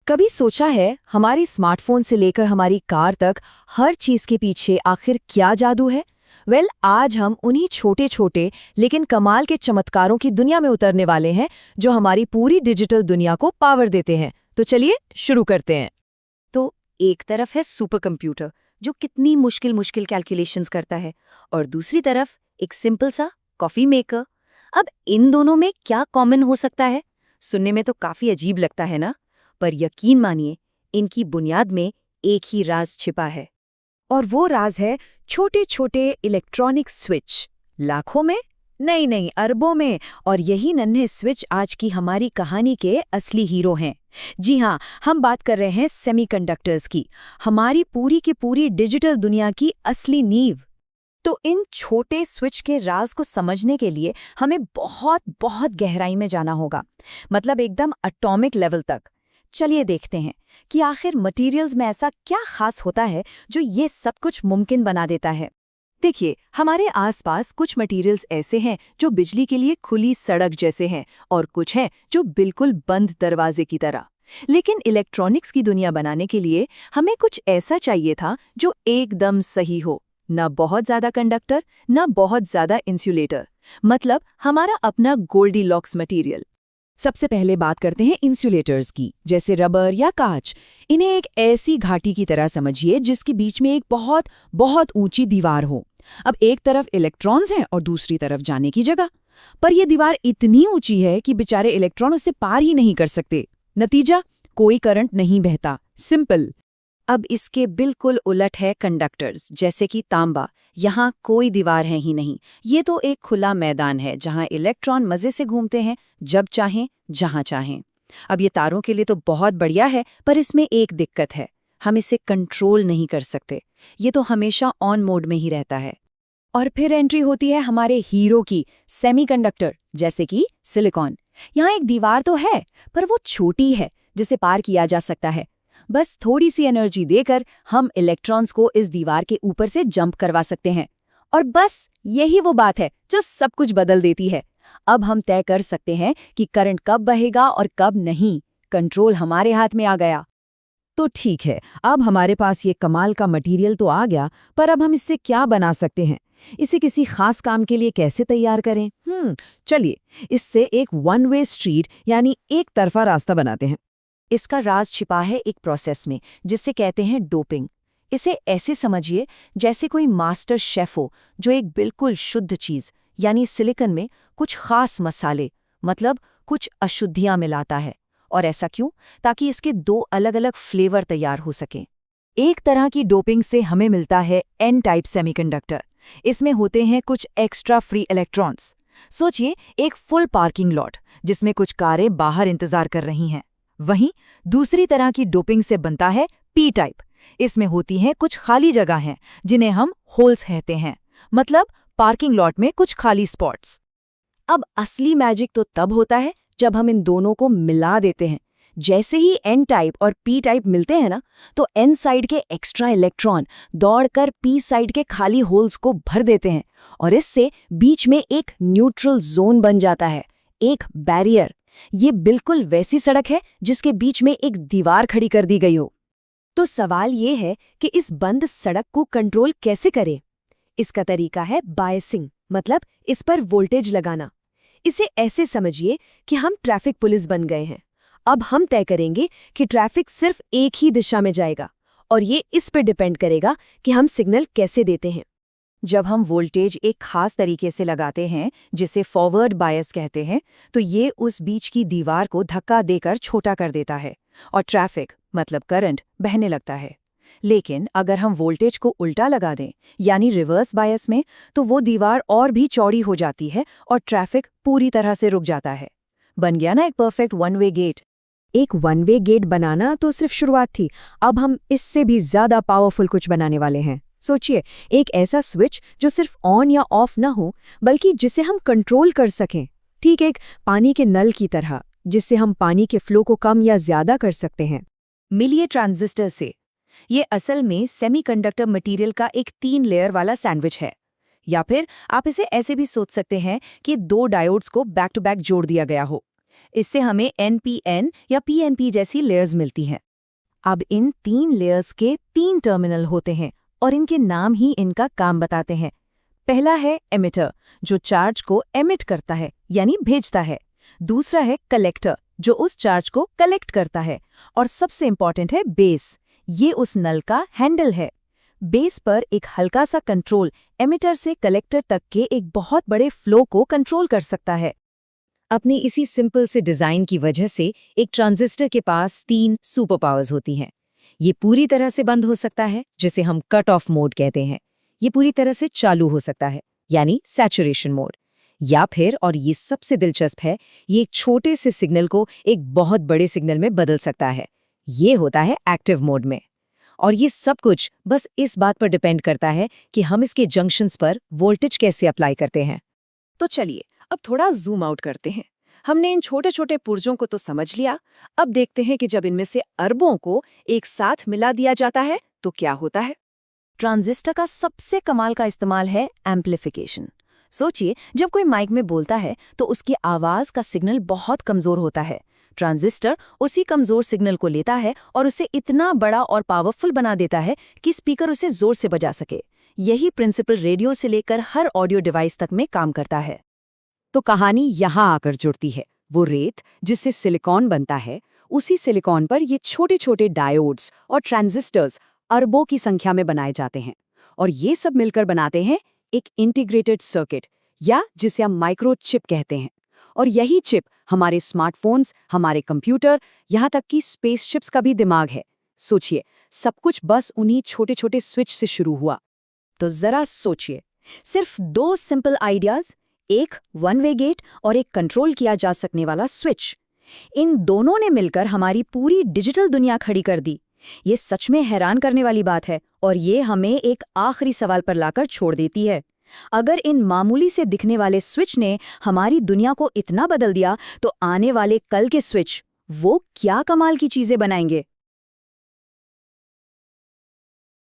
कभी सोचा है हमारे स्मार्टफोन से लेकर हमारी कार तक हर चीज के पीछे आखिर क्या जादू है? आज हम उन्हीं छोटे छोटे लेकिन कमाल के चमत्कारों की दुनिया में उतरने वाले हैं जो हमारी पूरी डिजिटल दुनिया को पावर देते हैं। तो चलिए शुरू करते हैं। तो एक तरफ है सुपर कंप्यूटर जो कितनी मुश्किल मुश्किल कैलकुलेशंस करता है, और दूसरी तरफ एक सिंपल सा कॉफी मेकर। अब इन दोनों में क्या कॉमन हो सकता है? सुनने में तो काफी अजीब लगता है ना, पर यकीन मानिए इनकी बुनियाद में एक ही राज छिपा है। और वो राज है छोटे छोटे इलेक्ट्रॉनिक स्विच। लाखों में नहीं अरबों में। और यही नन्हे स्विच आज की हमारी कहानी के असली हीरो हैं। जी हाँ, हम बात कर रहे हैं सेमीकंडक्टर्स की, हमारी पूरी की पूरी डिजिटल दुनिया की असली नींव। तो इन छोटे स्विच के राज को समझने के लिए हमें बहुत बहुत गहराई में जाना होगा, मतलब एकदम एटॉमिक लेवल तक। चलिए देखते हैं कि आखिर मटेरियल्स में ऐसा क्या खास होता है जो ये सब कुछ मुमकिन बना देता है। देखिए, हमारे आसपास कुछ मटेरियल्स ऐसे हैं जो बिजली के लिए खुली सड़क जैसे हैं, और कुछ हैं जो बिल्कुल बंद दरवाजे की तरह। लेकिन इलेक्ट्रॉनिक्स की दुनिया बनाने के लिए हमें कुछ ऐसा चाहिए था जो एकदम सही हो, न बहुत ज्यादा कंडक्टर न बहुत ज्यादा इंसुलेटर, मतलब हमारा अपना गोल्डीलॉक्स मटेरियल। सबसे पहले बात करते हैं इंसुलेटर्स की, जैसे रबर या कांच। इन्हें एक ऐसी घाटी की तरह समझिए जिसके बीच में एक बहुत बहुत ऊंची दीवार हो। अब एक तरफ इलेक्ट्रॉन्स हैं और दूसरी तरफ जाने की जगह, पर यह दीवार इतनी ऊंची है कि बेचारे इलेक्ट्रॉन उससे पार ही नहीं कर सकते। नतीजा, कोई करंट नहीं बहता। सिंपल। अब इसके बिल्कुल उलट है कंडक्टर्स, जैसे कि तांबा। यहाँ कोई दीवार है ही नहीं, ये तो एक खुला मैदान है जहाँ इलेक्ट्रॉन मजे से घूमते हैं, जब चाहें जहाँ चाहें। अब ये तारों के लिए तो बहुत बढ़िया है, पर इसमें एक दिक्कत है, हम इसे कंट्रोल नहीं कर सकते। ये तो हमेशा ऑन मोड में ही रहता है। और फिर एंट्री होती है हमारे हीरो की, सेमीकंडक्टर, जैसे कि सिलिकॉन। यहाँ एक दीवार तो है, पर वो छोटी है जिसे पार किया जा सकता है। बस थोड़ी सी एनर्जी देकर हम इलेक्ट्रॉन्स को इस दीवार के ऊपर से जंप करवा सकते हैं। और बस यही वो बात है जो सब कुछ बदल देती है। अब हम तय कर सकते हैं कि करंट कब बहेगा और कब नहीं। कंट्रोल हमारे हाथ में आ गया। तो ठीक है, अब हमारे पास ये कमाल का मटेरियल तो आ गया, पर अब हम इससे क्या बना सकते हैं? इसे किसी खास काम के लिए कैसे तैयार करें? चलिए इससे एक वन वे स्ट्रीट यानी एक तरफा रास्ता बनाते हैं। इसका राज छिपा है एक प्रोसेस में जिसे कहते हैं डोपिंग। इसे ऐसे समझिए जैसे कोई मास्टर शेफ हो जो एक बिल्कुल शुद्ध चीज यानी सिलिकॉन में कुछ खास मसाले, मतलब कुछ अशुद्धियां मिलाता है। और ऐसा क्यों? ताकि इसके दो अलग अलग फ्लेवर तैयार हो सकें। एक तरह की डोपिंग से हमें मिलता है एन टाइप सेमीकंडक्टर। इसमें होते हैं कुछ एक्स्ट्रा फ्री इलेक्ट्रॉन्स। सोचिए एक फुल पार्किंग लॉट जिसमें कुछ कारें बाहर इंतजार कर रही हैं। वहीं दूसरी तरह की डोपिंग से बनता है पी टाइप। इसमें होती हैं कुछ खाली जगह हैं जिन्हें हम होल्स कहते हैं, मतलब पार्किंग लॉट में कुछ खाली स्पॉट्स। अब असली मैजिक तो तब होता है जब हम इन दोनों को मिला देते हैं। जैसे ही एन टाइप और पी टाइप मिलते हैं ना, तो एन साइड के एक्स्ट्रा इलेक्ट्रॉन दौड़कर पी साइड के खाली होल्स को भर देते हैं, और इससे बीच में एक न्यूट्रल जोन बन जाता है, एक बैरियर। ये बिल्कुल वैसी सड़क है जिसके बीच में एक दीवार खड़ी कर दी गई हो। तो सवाल ये है कि इस बंद सड़क को कंट्रोल कैसे करें? इसका तरीका है बायसिंग, मतलब इस पर वोल्टेज लगाना। इसे ऐसे समझिए कि हम ट्रैफिक पुलिस बन गए हैं। अब हम तय करेंगे कि ट्रैफिक सिर्फ एक ही दिशा में जाएगा, और ये इस पर डिपेंड करेगा कि हम सिग्नल कैसे देते हैं। जब हम वोल्टेज एक खास तरीके से लगाते हैं, जिसे फॉरवर्ड बायस कहते हैं, तो ये उस बीच की दीवार को धक्का देकर छोटा कर देता है और ट्रैफिक, मतलब करंट, बहने लगता है। लेकिन अगर हम वोल्टेज को उल्टा लगा दें, यानी रिवर्स बायस में, तो वो दीवार और भी चौड़ी हो जाती है और ट्रैफिक पूरी तरह से रुक जाता है। बन गया ना एक परफेक्ट वन वे गेट। एक वन वे गेट बनाना तो सिर्फ शुरुआत थी, अब हम इससे भी ज्यादा पावरफुल कुछ बनाने वाले हैं। सोचिए, एक ऐसा स्विच जो सिर्फ ऑन या ऑफ ना हो, बल्कि जिसे हम कंट्रोल कर सकें, ठीक एक पानी के नल की तरह, जिससे हम पानी के फ्लो को कम या ज्यादा कर सकते हैं। मिलिए ट्रांजिस्टर से। ये असल में सेमीकंडक्टर मटेरियल का एक 3 लेयर वाला सैंडविच है। या फिर आप इसे ऐसे भी सोच सकते हैं कि 2 डायोड्स को बैक टू बैक जोड़ दिया गया हो। इससे हमें NPN या PNP जैसी लेयर्स मिलती हैं। अब इन 3 लेयर्स के 3 टर्मिनल होते हैं और इनके नाम ही इनका काम बताते हैं। पहला है एमिटर, जो चार्ज को एमिट करता है यानी भेजता है। दूसरा है कलेक्टर, जो उस चार्ज को कलेक्ट करता है। और सबसे इंपॉर्टेंट है बेस, ये उस नल का हैंडल है। बेस पर एक हल्का सा कंट्रोल एमिटर से कलेक्टर तक के एक बहुत बड़े फ्लो को कंट्रोल कर सकता है। अपनी इसी सिंपल से डिजाइन की वजह से एक ट्रांजिस्टर के पास 3 सुपर पावर्स होती हैं। ये पूरी तरह से बंद हो सकता है, जिसे हम कट ऑफ मोड कहते हैं। ये पूरी तरह से चालू हो सकता है, यानी सैचुरेशन मोड। या फिर, और ये सबसे दिलचस्प है, ये एक छोटे से सिग्नल को एक बहुत बड़े सिग्नल में बदल सकता है। ये होता है एक्टिव मोड में। और ये सब कुछ बस इस बात पर डिपेंड करता है कि हम इसके जंक्शंस पर वोल्टेज कैसे अप्लाई करते हैं। तो चलिए अब थोड़ा जूम आउट करते हैं। हमने इन छोटे छोटे पुर्जों को तो समझ लिया, अब देखते हैं कि जब इनमें से अरबों को एक साथ मिला दिया जाता है तो क्या होता है। ट्रांजिस्टर का सबसे कमाल का इस्तेमाल है एम्प्लीफिकेशन। सोचिए, जब कोई माइक में बोलता है तो उसकी आवाज का सिग्नल बहुत कमजोर होता है। ट्रांजिस्टर उसी कमजोर सिग्नल को लेता है और उसे इतना बड़ा और पावरफुल बना देता है कि स्पीकर उसे जोर से बजा सके। यही प्रिंसिपल रेडियो से लेकर हर ऑडियो डिवाइस तक में काम करता है। तो कहानी यहाँ आकर जुड़ती है। वो रेत जिससे सिलिकॉन बनता है, उसी सिलिकॉन पर ये छोटे छोटे डायोड्स और ट्रांजिस्टर्स अरबों की संख्या में बनाए जाते हैं। और ये सब मिलकर बनाते हैं एक इंटीग्रेटेड सर्किट, या जिसे हम माइक्रोचिप कहते हैं। और यही चिप हमारे स्मार्टफोन्स, हमारे कंप्यूटर, यहाँ तक कि स्पेसशिप्स का भी दिमाग है। सोचिए, सब कुछ बस उन्हीं छोटे छोटे स्विच से शुरू हुआ। तो जरा सोचिए, सिर्फ 2 सिंपल आइडियाज, एक वन वे गेट और एक कंट्रोल किया जा सकने वाला स्विच। इन दोनों ने मिलकर हमारी पूरी डिजिटल दुनिया खड़ी कर दी। ये सच में हैरान करने वाली बात है, और ये हमें एक आखिरी सवाल पर लाकर छोड़ देती है। अगर इन मामूली से दिखने वाले स्विच ने हमारी दुनिया को इतना बदल दिया, तो आने वाले कल के स्विच वो क्या कमाल की चीजें बनाएंगे।